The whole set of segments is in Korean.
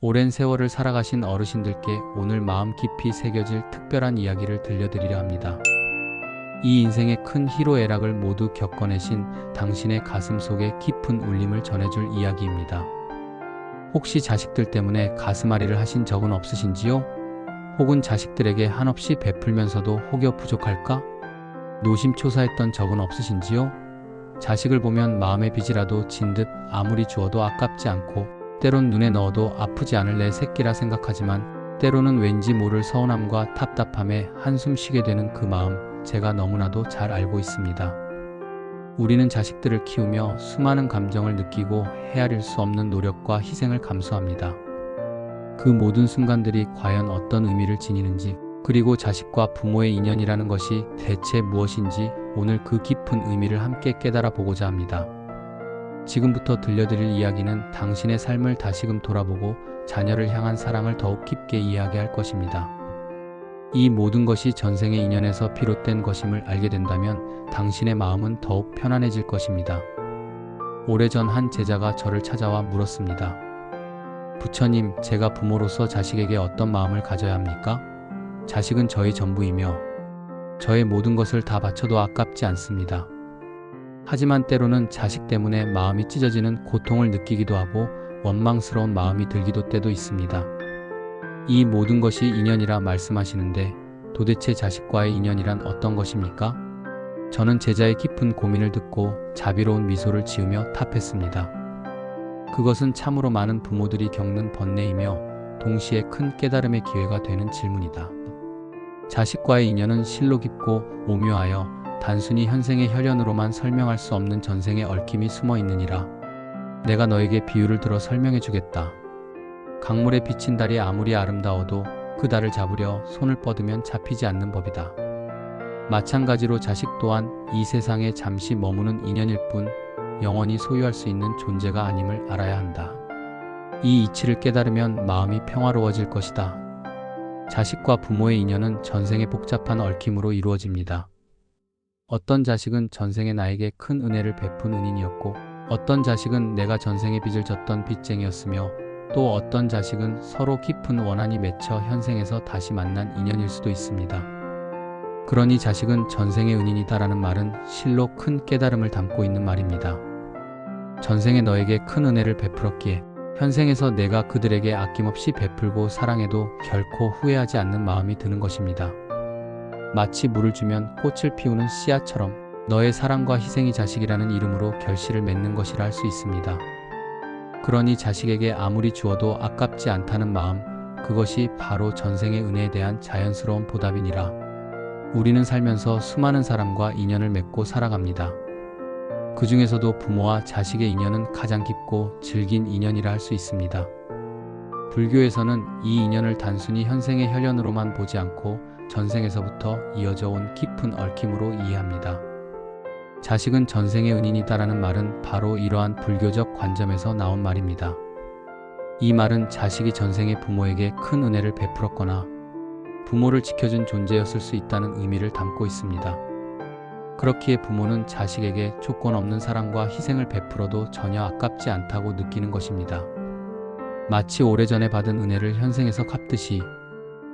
오랜 세월을 살아가신 어르신들께 오늘 마음 깊이 새겨질 특별한 이야기를 들려드리려 합니다. 이 인생의 큰 희로애락을 모두 겪어내신 당신의 가슴 속에 깊은 울림을 전해줄 이야기입니다. 혹시 자식들 때문에 가슴앓이를 하신 적은 없으신지요? 혹은 자식들에게 한없이 베풀면서도 혹여 부족할까? 노심초사했던 적은 없으신지요? 자식을 보면 마음의 빚이라도 진 듯 아무리 주어도 아깝지 않고 때론 눈에 넣어도 아프지 않을 내 새끼라 생각하지만 때로는 왠지 모를 서운함과 답답함에 한숨 쉬게 되는 그 마음 제가 너무나도 잘 알고 있습니다. 우리는 자식들을 키우며 수많은 감정을 느끼고 헤아릴 수 없는 노력과 희생을 감수합니다. 그 모든 순간들이 과연 어떤 의미를 지니는지, 그리고 자식과 부모의 인연이라는 것이 대체 무엇인지 오늘 그 깊은 의미를 함께 깨달아 보고자 합니다. 지금부터 들려드릴 이야기는 당신의 삶을 다시금 돌아보고 자녀를 향한 사랑을 더욱 깊게 이해하게 할 것입니다. 이 모든 것이 전생의 인연에서 비롯된 것임을 알게 된다면 당신의 마음은 더욱 편안해질 것입니다. 오래전 한 제자가 저를 찾아와 물었습니다. 부처님, 제가 부모로서 자식에게 어떤 마음을 가져야 합니까? 자식은 저의 전부이며 저의 모든 것을 다 바쳐도 아깝지 않습니다. 하지만 때로는 자식 때문에 마음이 찢어지는 고통을 느끼기도 하고 원망스러운 마음이 들기도 때도 있습니다. 이 모든 것이 인연이라 말씀하시는데 도대체 자식과의 인연이란 어떤 것입니까? 저는 제자의 깊은 고민을 듣고 자비로운 미소를 지으며 답했습니다. 그것은 참으로 많은 부모들이 겪는 번뇌이며 동시에 큰 깨달음의 기회가 되는 질문이다. 자식과의 인연은 실로 깊고 오묘하여 단순히 현생의 혈연으로만 설명할 수 없는 전생의 얽힘이 숨어 있느니라. 내가 너에게 비유를 들어 설명해 주겠다. 강물에 비친 달이 아무리 아름다워도 그 달을 잡으려 손을 뻗으면 잡히지 않는 법이다. 마찬가지로 자식 또한 이 세상에 잠시 머무는 인연일 뿐 영원히 소유할 수 있는 존재가 아님을 알아야 한다. 이 이치를 깨달으면 마음이 평화로워질 것이다. 자식과 부모의 인연은 전생의 복잡한 얽힘으로 이루어집니다. 어떤 자식은 전생에 나에게 큰 은혜를 베푼 은인이었고, 어떤 자식은 내가 전생에 빚을 졌던 빚쟁이였으며, 또 어떤 자식은 서로 깊은 원한이 맺혀 현생에서 다시 만난 인연일 수도 있습니다. 그러니 자식은 전생의 은인이다라는 말은 실로 큰 깨달음을 담고 있는 말입니다. 전생에 너에게 큰 은혜를 베풀었기에 현생에서 내가 그들에게 아낌없이 베풀고 사랑해도 결코 후회하지 않는 마음이 드는 것입니다. 마치 물을 주면 꽃을 피우는 씨앗처럼 너의 사랑과 희생이 자식이라는 이름으로 결실을 맺는 것이라 할 수 있습니다. 그러니 자식에게 아무리 주어도 아깝지 않다는 마음, 그것이 바로 전생의 은혜에 대한 자연스러운 보답이니라. 우리는 살면서 수많은 사람과 인연을 맺고 살아갑니다. 그 중에서도 부모와 자식의 인연은 가장 깊고 질긴 인연이라 할 수 있습니다. 불교에서는 이 인연을 단순히 현생의 혈연으로만 보지 않고 전생에서부터 이어져 온 깊은 얽힘으로 이해합니다. 자식은 전생의 은인이다라는 말은 바로 이러한 불교적 관점에서 나온 말입니다. 이 말은 자식이 전생의 부모에게 큰 은혜를 베풀었거나 부모를 지켜준 존재였을 수 있다는 의미를 담고 있습니다. 그렇기에 부모는 자식에게 조건 없는 사랑과 희생을 베풀어도 전혀 아깝지 않다고 느끼는 것입니다. 마치 오래전에 받은 은혜를 현생에서 갚듯이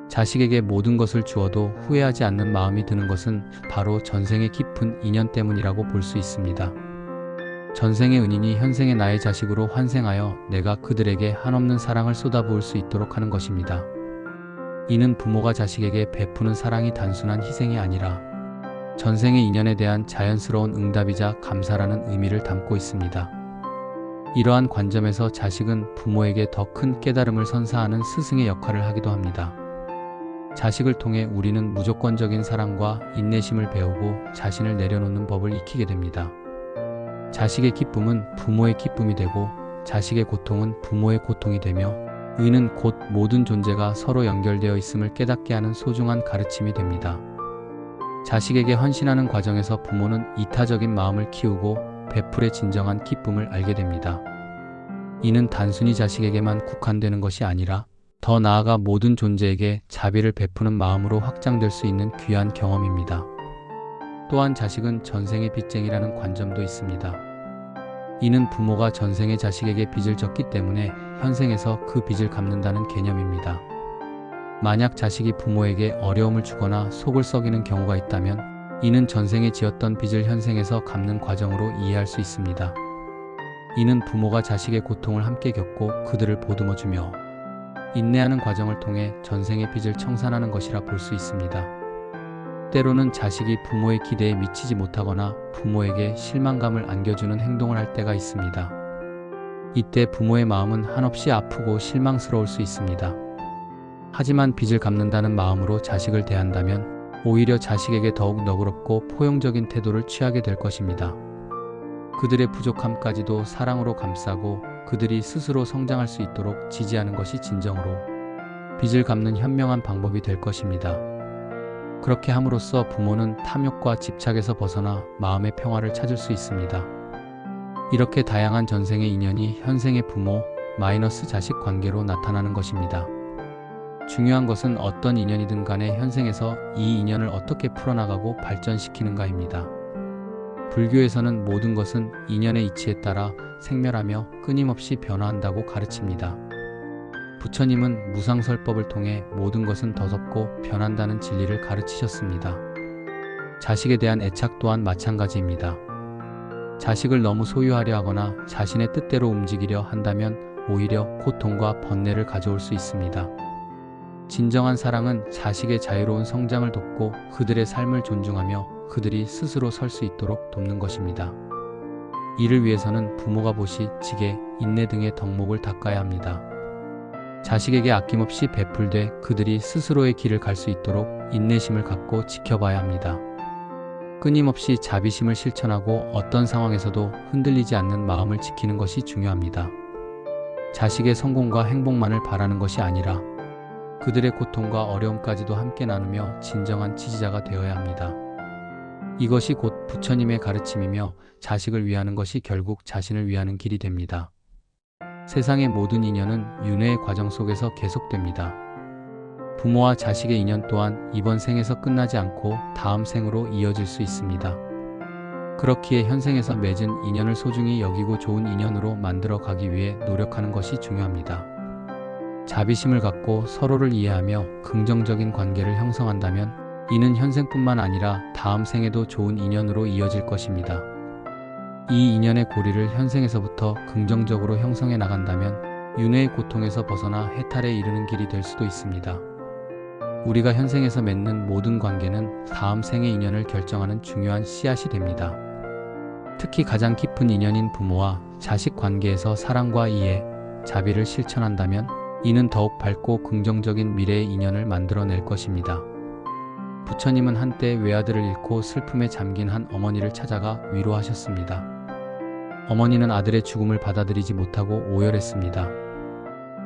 자식에게 모든 것을 주어도 후회하지 않는 마음이 드는 것은 바로 전생의 깊은 인연 때문이라고 볼 수 있습니다. 전생의 은인이 현생의 나의 자식으로 환생하여 내가 그들에게 한없는 사랑을 쏟아부을 수 있도록 하는 것입니다. 이는 부모가 자식에게 베푸는 사랑이 단순한 희생이 아니라 전생의 인연에 대한 자연스러운 응답이자 감사라는 의미를 담고 있습니다. 이러한 관점에서 자식은 부모에게 더 큰 깨달음을 선사하는 스승의 역할을 하기도 합니다. 자식을 통해 우리는 무조건적인 사랑과 인내심을 배우고 자신을 내려놓는 법을 익히게 됩니다. 자식의 기쁨은 부모의 기쁨이 되고 자식의 고통은 부모의 고통이 되며 의는 곧 모든 존재가 서로 연결되어 있음을 깨닫게 하는 소중한 가르침이 됩니다. 자식에게 헌신하는 과정에서 부모는 이타적인 마음을 키우고 베풀의 진정한 기쁨을 알게 됩니다. 이는 단순히 자식에게만 국한되는 것이 아니라 더 나아가 모든 존재에게 자비를 베푸는 마음으로 확장될 수 있는 귀한 경험입니다. 또한 자식은 전생의 빚쟁이라는 관점도 있습니다. 이는 부모가 전생에 자식에게 빚을 졌기 때문에 현생에서 그 빚을 갚는다는 개념입니다. 만약 자식이 부모에게 어려움을 주거나 속을 썩이는 경우가 있다면 이는 전생에 지었던 빚을 현생에서 갚는 과정으로 이해할 수 있습니다. 이는 부모가 자식의 고통을 함께 겪고 그들을 보듬어주며 인내하는 과정을 통해 전생의 빚을 청산하는 것이라 볼 수 있습니다. 때로는 자식이 부모의 기대에 미치지 못하거나 부모에게 실망감을 안겨주는 행동을 할 때가 있습니다. 이때 부모의 마음은 한없이 아프고 실망스러울 수 있습니다. 하지만 빚을 갚는다는 마음으로 자식을 대한다면 오히려 자식에게 더욱 너그럽고 포용적인 태도를 취하게 될 것입니다. 그들의 부족함까지도 사랑으로 감싸고 그들이 스스로 성장할 수 있도록 지지하는 것이 진정으로 빚을 갚는 현명한 방법이 될 것입니다. 그렇게 함으로써 부모는 탐욕과 집착에서 벗어나 마음의 평화를 찾을 수 있습니다. 이렇게 다양한 전생의 인연이 현생의 부모 마이너스 자식 관계로 나타나는 것입니다. 중요한 것은 어떤 인연이든 간에 현생에서 이 인연을 어떻게 풀어나가고 발전시키는가입니다. 불교에서는 모든 것은 인연의 이치에 따라 생멸하며 끊임없이 변화한다고 가르칩니다. 부처님은 무상설법을 통해 모든 것은 더섭고 변한다는 진리를 가르치셨습니다. 자식에 대한 애착 또한 마찬가지입니다. 자식을 너무 소유하려 하거나 자신의 뜻대로 움직이려 한다면 오히려 고통과 번뇌를 가져올 수 있습니다. 진정한 사랑은 자식의 자유로운 성장을 돕고 그들의 삶을 존중하며 그들이 스스로 설 수 있도록 돕는 것입니다. 이를 위해서는 부모가 보시, 지게, 인내 등의 덕목을 닦아야 합니다. 자식에게 아낌없이 베풀되 그들이 스스로의 길을 갈 수 있도록 인내심을 갖고 지켜봐야 합니다. 끊임없이 자비심을 실천하고 어떤 상황에서도 흔들리지 않는 마음을 지키는 것이 중요합니다. 자식의 성공과 행복만을 바라는 것이 아니라 그들의 고통과 어려움까지도 함께 나누며 진정한 지지자가 되어야 합니다. 이것이 곧 부처님의 가르침이며 자식을 위하는 것이 결국 자신을 위하는 길이 됩니다. 세상의 모든 인연은 윤회의 과정 속에서 계속됩니다. 부모와 자식의 인연 또한 이번 생에서 끝나지 않고 다음 생으로 이어질 수 있습니다. 그렇기에 현생에서 맺은 인연을 소중히 여기고 좋은 인연으로 만들어 가기 위해 노력하는 것이 중요합니다. 자비심을 갖고 서로를 이해하며 긍정적인 관계를 형성한다면 이는 현생뿐만 아니라 다음 생에도 좋은 인연으로 이어질 것입니다. 이 인연의 고리를 현생에서부터 긍정적으로 형성해 나간다면 윤회의 고통에서 벗어나 해탈에 이르는 길이 될 수도 있습니다. 우리가 현생에서 맺는 모든 관계는 다음 생의 인연을 결정하는 중요한 씨앗이 됩니다. 특히 가장 깊은 인연인 부모와 자식 관계에서 사랑과 이해, 자비를 실천한다면 이는 더욱 밝고 긍정적인 미래의 인연을 만들어낼 것입니다. 부처님은 한때 외아들을 잃고 슬픔에 잠긴 한 어머니를 찾아가 위로하셨습니다. 어머니는 아들의 죽음을 받아들이지 못하고 오열했습니다.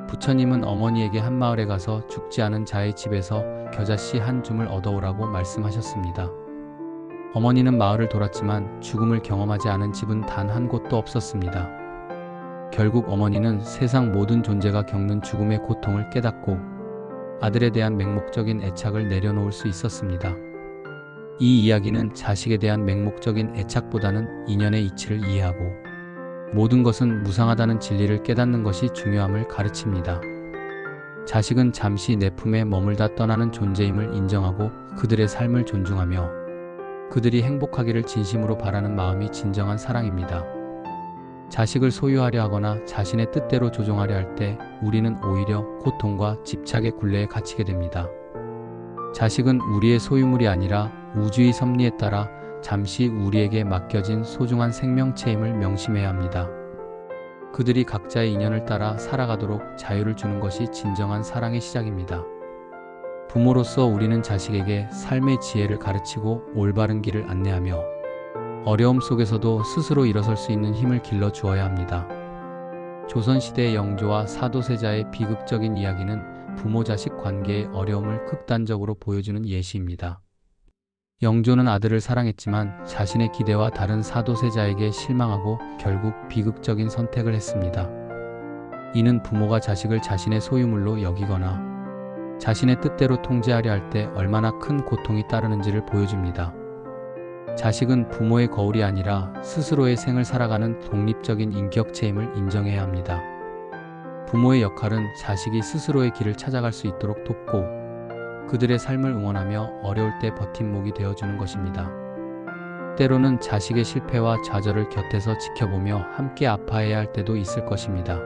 부처님은 어머니에게 한 마을에 가서 죽지 않은 자의 집에서 겨자씨 한 줌을 얻어오라고 말씀하셨습니다. 어머니는 마을을 돌았지만 죽음을 경험하지 않은 집은 단 한 곳도 없었습니다. 결국 어머니는 세상 모든 존재가 겪는 죽음의 고통을 깨닫고 아들에 대한 맹목적인 애착을 내려놓을 수 있었습니다. 이 이야기는 자식에 대한 맹목적인 애착보다는 인연의 이치를 이해하고 모든 것은 무상하다는 진리를 깨닫는 것이 중요함을 가르칩니다. 자식은 잠시 내 품에 머물다 떠나는 존재임을 인정하고 그들의 삶을 존중하며 그들이 행복하기를 진심으로 바라는 마음이 진정한 사랑입니다. 자식을 소유하려 하거나 자신의 뜻대로 조종하려 할 때 우리는 오히려 고통과 집착의 굴레에 갇히게 됩니다. 자식은 우리의 소유물이 아니라 우주의 섭리에 따라 잠시 우리에게 맡겨진 소중한 생명체임을 명심해야 합니다. 그들이 각자의 인연을 따라 살아가도록 자유를 주는 것이 진정한 사랑의 시작입니다. 부모로서 우리는 자식에게 삶의 지혜를 가르치고 올바른 길을 안내하며 어려움 속에서도 스스로 일어설 수 있는 힘을 길러 주어야 합니다. 조선시대의 영조와 사도세자의 비극적인 이야기는 부모-자식 관계의 어려움을 극단적으로 보여주는 예시입니다. 영조는 아들을 사랑했지만 자신의 기대와 다른 사도세자에게 실망하고 결국 비극적인 선택을 했습니다. 이는 부모가 자식을 자신의 소유물로 여기거나 자신의 뜻대로 통제하려 할 때 얼마나 큰 고통이 따르는지를 보여줍니다. 자식은 부모의 거울이 아니라 스스로의 생을 살아가는 독립적인 인격체임을 인정해야 합니다. 부모의 역할은 자식이 스스로의 길을 찾아갈 수 있도록 돕고 그들의 삶을 응원하며 어려울 때 버팀목이 되어주는 것입니다. 때로는 자식의 실패와 좌절을 곁에서 지켜보며 함께 아파해야 할 때도 있을 것입니다.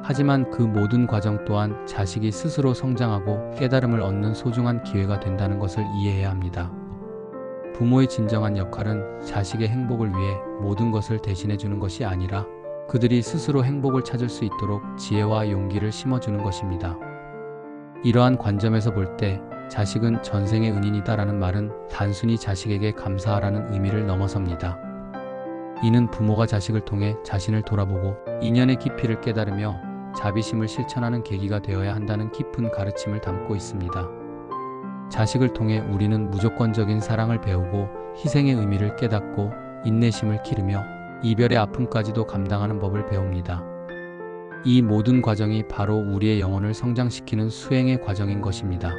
하지만 그 모든 과정 또한 자식이 스스로 성장하고 깨달음을 얻는 소중한 기회가 된다는 것을 이해해야 합니다. 부모의 진정한 역할은 자식의 행복을 위해 모든 것을 대신해 주는 것이 아니라 그들이 스스로 행복을 찾을 수 있도록 지혜와 용기를 심어주는 것입니다. 이러한 관점에서 볼 때 자식은 전생의 은인이다라는 말은 단순히 자식에게 감사하라는 의미를 넘어섭니다. 이는 부모가 자식을 통해 자신을 돌아보고 인연의 깊이를 깨달으며 자비심을 실천하는 계기가 되어야 한다는 깊은 가르침을 담고 있습니다. 자식을 통해 우리는 무조건적인 사랑을 배우고 희생의 의미를 깨닫고 인내심을 기르며 이별의 아픔까지도 감당하는 법을 배웁니다. 이 모든 과정이 바로 우리의 영혼을 성장시키는 수행의 과정인 것입니다.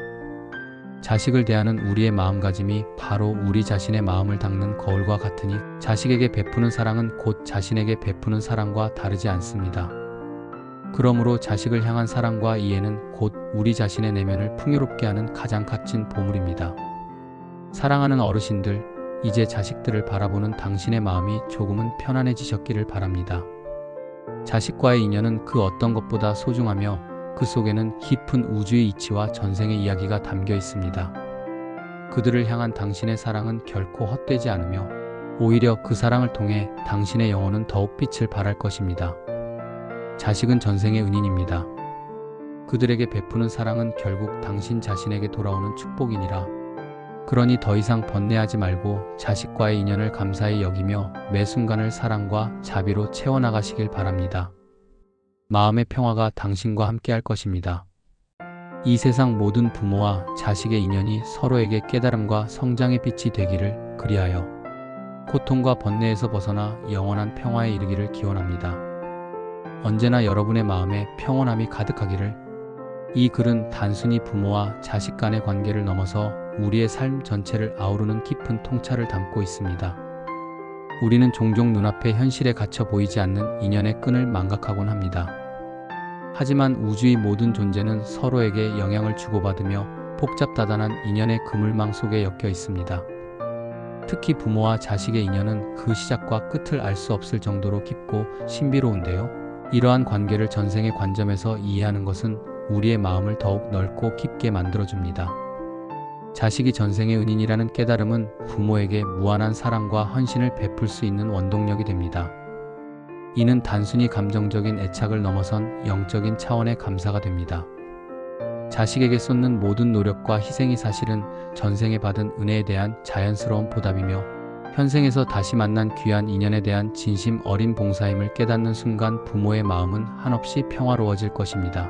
자식을 대하는 우리의 마음가짐이 바로 우리 자신의 마음을 닦는 거울과 같으니 자식에게 베푸는 사랑은 곧 자신에게 베푸는 사랑과 다르지 않습니다. 그러므로 자식을 향한 사랑과 이해는 곧 우리 자신의 내면을 풍요롭게 하는 가장 값진 보물입니다. 사랑하는 어르신들, 이제 자식들을 바라보는 당신의 마음이 조금은 편안해지셨기를 바랍니다. 자식과의 인연은 그 어떤 것보다 소중하며 그 속에는 깊은 우주의 이치와 전생의 이야기가 담겨 있습니다. 그들을 향한 당신의 사랑은 결코 헛되지 않으며 오히려 그 사랑을 통해 당신의 영혼은 더욱 빛을 발할 것입니다. 자식은 전생의 은인입니다. 그들에게 베푸는 사랑은 결국 당신 자신에게 돌아오는 축복이니라. 그러니 더 이상 번뇌하지 말고 자식과의 인연을 감사히 여기며 매 순간을 사랑과 자비로 채워나가시길 바랍니다. 마음의 평화가 당신과 함께할 것입니다. 이 세상 모든 부모와 자식의 인연이 서로에게 깨달음과 성장의 빛이 되기를 그리하여 고통과 번뇌에서 벗어나 영원한 평화에 이르기를 기원합니다. 언제나 여러분의 마음에 평온함이 가득하기를. 이 글은 단순히 부모와 자식 간의 관계를 넘어서 우리의 삶 전체를 아우르는 깊은 통찰을 담고 있습니다. 우리는 종종 눈앞에 현실에 갇혀 보이지 않는 인연의 끈을 망각하곤 합니다. 하지만 우주의 모든 존재는 서로에게 영향을 주고받으며 복잡다단한 인연의 그물망 속에 엮여 있습니다. 특히 부모와 자식의 인연은 그 시작과 끝을 알 수 없을 정도로 깊고 신비로운데요. 이러한 관계를 전생의 관점에서 이해하는 것은 우리의 마음을 더욱 넓고 깊게 만들어줍니다. 자식이 전생의 은인이라는 깨달음은 부모에게 무한한 사랑과 헌신을 베풀 수 있는 원동력이 됩니다. 이는 단순히 감정적인 애착을 넘어선 영적인 차원의 감사가 됩니다. 자식에게 쏟는 모든 노력과 희생이 사실은 전생에 받은 은혜에 대한 자연스러운 보답이며 현생에서 다시 만난 귀한 인연에 대한 진심 어린 봉사임을 깨닫는 순간 부모의 마음은 한없이 평화로워질 것입니다.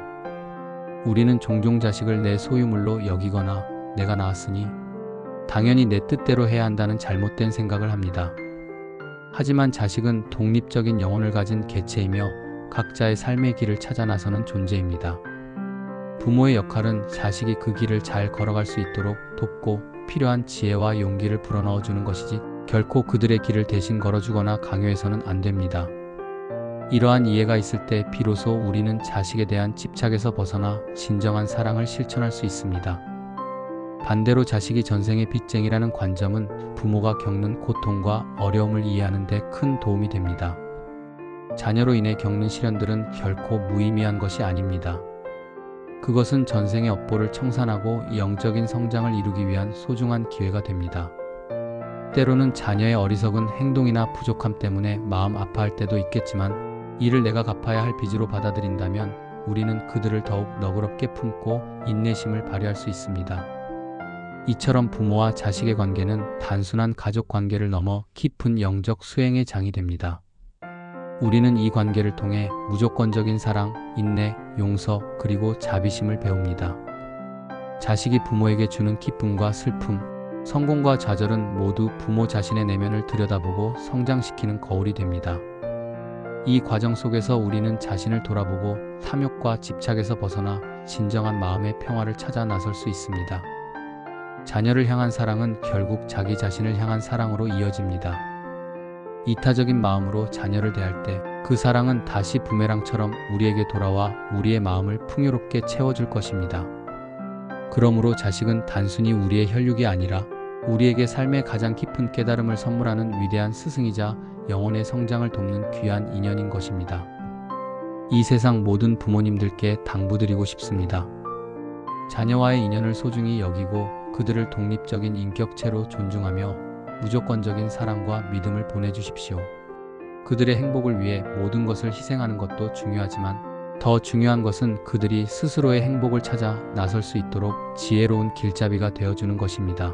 우리는 종종 자식을 내 소유물로 여기거나 내가 낳았으니 당연히 내 뜻대로 해야 한다는 잘못된 생각을 합니다. 하지만 자식은 독립적인 영혼을 가진 개체이며 각자의 삶의 길을 찾아 나서는 존재입니다. 부모의 역할은 자식이 그 길을 잘 걸어갈 수 있도록 돕고 필요한 지혜와 용기를 불어넣어 주는 것이지 결코 그들의 길을 대신 걸어주거나 강요해서는 안 됩니다. 이러한 이해가 있을 때 비로소 우리는 자식에 대한 집착에서 벗어나 진정한 사랑을 실천할 수 있습니다. 반대로 자식이 전생의 빚쟁이라는 관점은 부모가 겪는 고통과 어려움을 이해하는 데 큰 도움이 됩니다. 자녀로 인해 겪는 시련들은 결코 무의미한 것이 아닙니다. 그것은 전생의 업보를 청산하고 영적인 성장을 이루기 위한 소중한 기회가 됩니다. 때로는 자녀의 어리석은 행동이나 부족함 때문에 마음 아파할 때도 있겠지만 이를 내가 갚아야 할 빚으로 받아들인다면 우리는 그들을 더욱 너그럽게 품고 인내심을 발휘할 수 있습니다. 이처럼 부모와 자식의 관계는 단순한 가족 관계를 넘어 깊은 영적 수행의 장이 됩니다. 우리는 이 관계를 통해 무조건적인 사랑, 인내, 용서, 그리고 자비심을 배웁니다. 자식이 부모에게 주는 기쁨과 슬픔, 성공과 좌절은 모두 부모 자신의 내면을 들여다보고 성장시키는 거울이 됩니다. 이 과정 속에서 우리는 자신을 돌아보고 탐욕과 집착에서 벗어나 진정한 마음의 평화를 찾아 나설 수 있습니다. 자녀를 향한 사랑은 결국 자기 자신을 향한 사랑으로 이어집니다. 이타적인 마음으로 자녀를 대할 때 그 사랑은 다시 부메랑처럼 우리에게 돌아와 우리의 마음을 풍요롭게 채워줄 것입니다. 그러므로 자식은 단순히 우리의 혈육이 아니라 우리에게 삶의 가장 깊은 깨달음을 선물하는 위대한 스승이자 영혼의 성장을 돕는 귀한 인연인 것입니다. 이 세상 모든 부모님들께 당부드리고 싶습니다. 자녀와의 인연을 소중히 여기고 그들을 독립적인 인격체로 존중하며 무조건적인 사랑과 믿음을 보내주십시오. 그들의 행복을 위해 모든 것을 희생하는 것도 중요하지만 더 중요한 것은 그들이 스스로의 행복을 찾아 나설 수 있도록 지혜로운 길잡이가 되어주는 것입니다.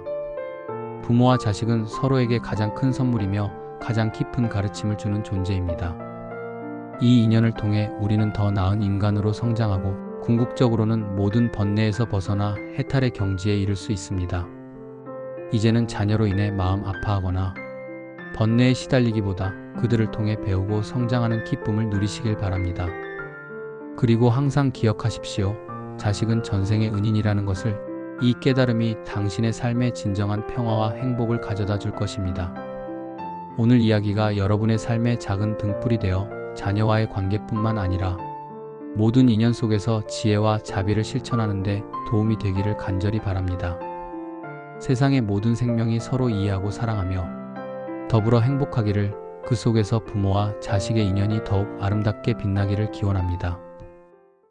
부모와 자식은 서로에게 가장 큰 선물이며 가장 깊은 가르침을 주는 존재입니다. 이 인연을 통해 우리는 더 나은 인간으로 성장하고 궁극적으로는 모든 번뇌에서 벗어나 해탈의 경지에 이를 수 있습니다. 이제는 자녀로 인해 마음 아파하거나 번뇌에 시달리기보다 그들을 통해 배우고 성장하는 기쁨을 누리시길 바랍니다. 그리고 항상 기억하십시오. 자식은 전생의 은인이라는 것을. 이 깨달음이 당신의 삶에 진정한 평화와 행복을 가져다 줄 것입니다. 오늘 이야기가 여러분의 삶의 작은 등불이 되어 자녀와의 관계뿐만 아니라 모든 인연 속에서 지혜와 자비를 실천하는 데 도움이 되기를 간절히 바랍니다. 세상의 모든 생명이 서로 이해하고 사랑하며 더불어 행복하기를, 그 속에서 부모와 자식의 인연이 더욱 아름답게 빛나기를 기원합니다.